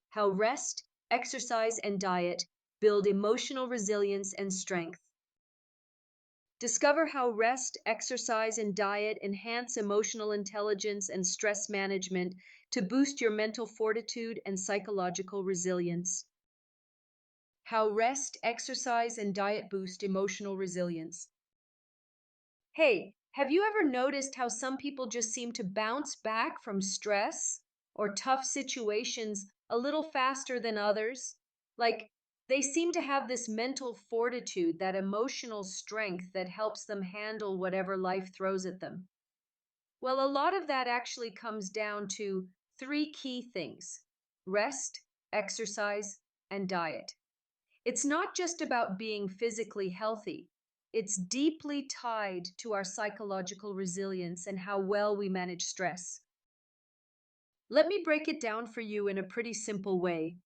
how rest, exercise, and diet build emotional resilience and strength. Discover how rest, exercise, and diet enhance emotional intelligence and stress management to boost your mental fortitude and psychological resilience. How rest, exercise, and diet boost emotional resilience. Hey, have you ever noticed how some people just seem to bounce back from stress or tough situations a little faster than others? Like, they seem to have this mental fortitude, that emotional strength that helps them handle whatever life throws at them. Well, a lot of that actually comes down to three key things: rest, exercise, and diet. It's not just about being physically healthy. It's deeply tied to our psychological resilience and how well we manage stress. Let me break it down for you in a pretty simple way.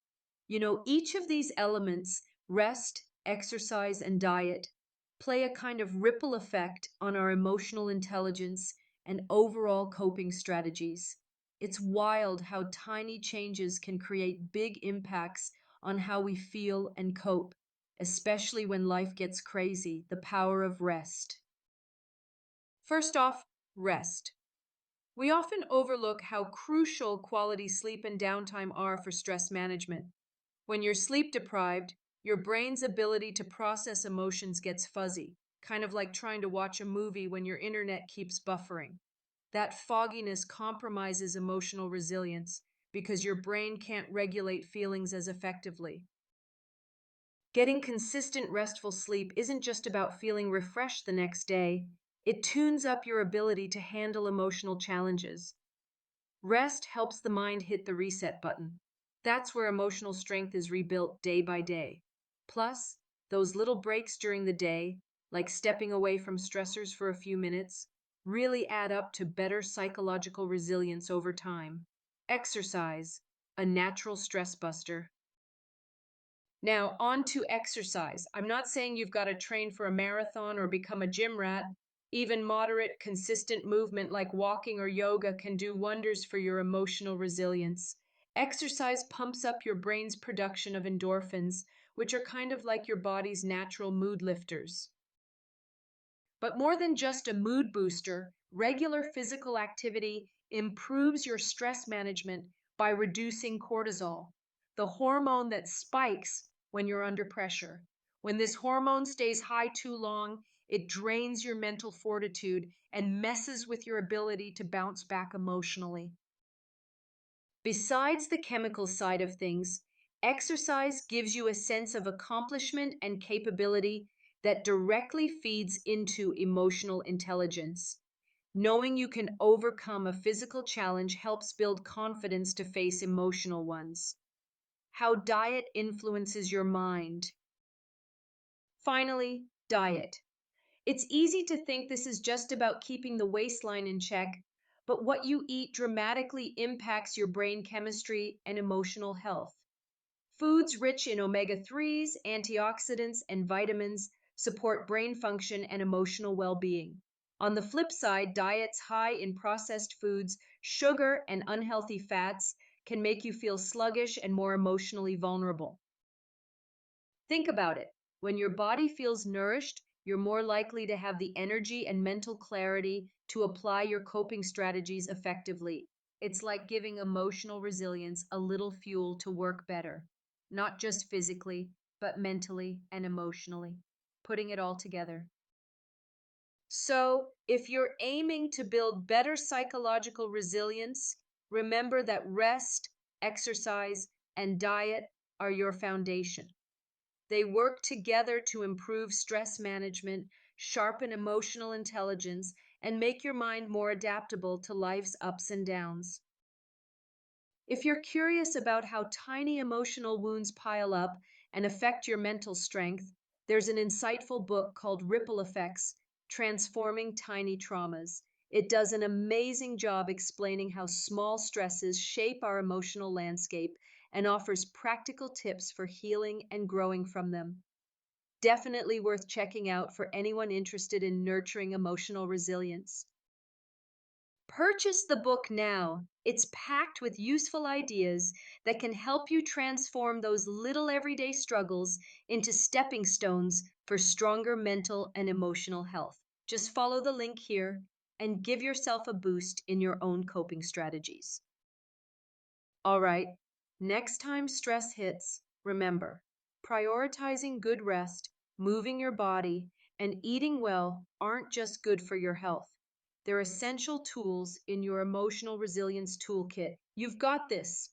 Each of these elements, rest, exercise, and diet, play a kind of ripple effect on our emotional intelligence and overall coping strategies. It's wild how tiny changes can create big impacts on how we feel and cope, especially when life gets crazy. The power of rest. First off, rest. We often overlook how crucial quality sleep and downtime are for stress management. When you're sleep deprived, your brain's ability to process emotions gets fuzzy, kind of like trying to watch a movie when your internet keeps buffering. That fogginess compromises emotional resilience because your brain can't regulate feelings as effectively. Getting consistent restful sleep isn't just about feeling refreshed the next day, it tunes up your ability to handle emotional challenges. Rest helps the mind hit the reset button. That's where emotional strength is rebuilt day by day. Plus, those little breaks during the day, like stepping away from stressors for a few minutes, really add up to better psychological resilience over time. Exercise, a natural stress buster. Now, on to exercise. I'm not saying you've got to train for a marathon or become a gym rat. Even moderate, consistent movement like walking or yoga can do wonders for your emotional resilience. Exercise pumps up your brain's production of endorphins, which are kind of like your body's natural mood lifters. But more than just a mood booster, regular physical activity improves your stress management by reducing cortisol, the hormone that spikes when you're under pressure. When this hormone stays high too long, it drains your mental fortitude and messes with your ability to bounce back emotionally. Besides the chemical side of things, exercise gives you a sense of accomplishment and capability that directly feeds into emotional intelligence. Knowing you can overcome a physical challenge helps build confidence to face emotional ones. How diet influences your mind. Finally, diet. It's easy to think this is just about keeping the waistline in check, but what you eat dramatically impacts your brain chemistry and emotional health. Foods rich in omega-3s, antioxidants, and vitamins support brain function and emotional well-being. On the flip side, diets high in processed foods, sugar, and unhealthy fats can make you feel sluggish and more emotionally vulnerable. Think about it. When your body feels nourished, you're more likely to have the energy and mental clarity to apply your coping strategies effectively. It's like giving emotional resilience a little fuel to work better, not just physically, but mentally and emotionally, putting it all together. So, if you're aiming to build better psychological resilience, remember that rest, exercise, and diet are your foundation. They work together to improve stress management, sharpen emotional intelligence, and make your mind more adaptable to life's ups and downs. If you're curious about how tiny emotional wounds pile up and affect your mental strength, there's an insightful book called Ripple Effects: Transforming Tiny Traumas. It does an amazing job explaining how small stresses shape our emotional landscape and offers practical tips for healing and growing from them. Definitely worth checking out for anyone interested in nurturing emotional resilience. Purchase the book now. It's packed with useful ideas that can help you transform those little everyday struggles into stepping stones for stronger mental and emotional health. Just follow the link here and give yourself a boost in your own coping strategies. All right, next time stress hits, remember, prioritizing good rest, moving your body, and eating well aren't just good for your health. They're essential tools in your emotional resilience toolkit. You've got this.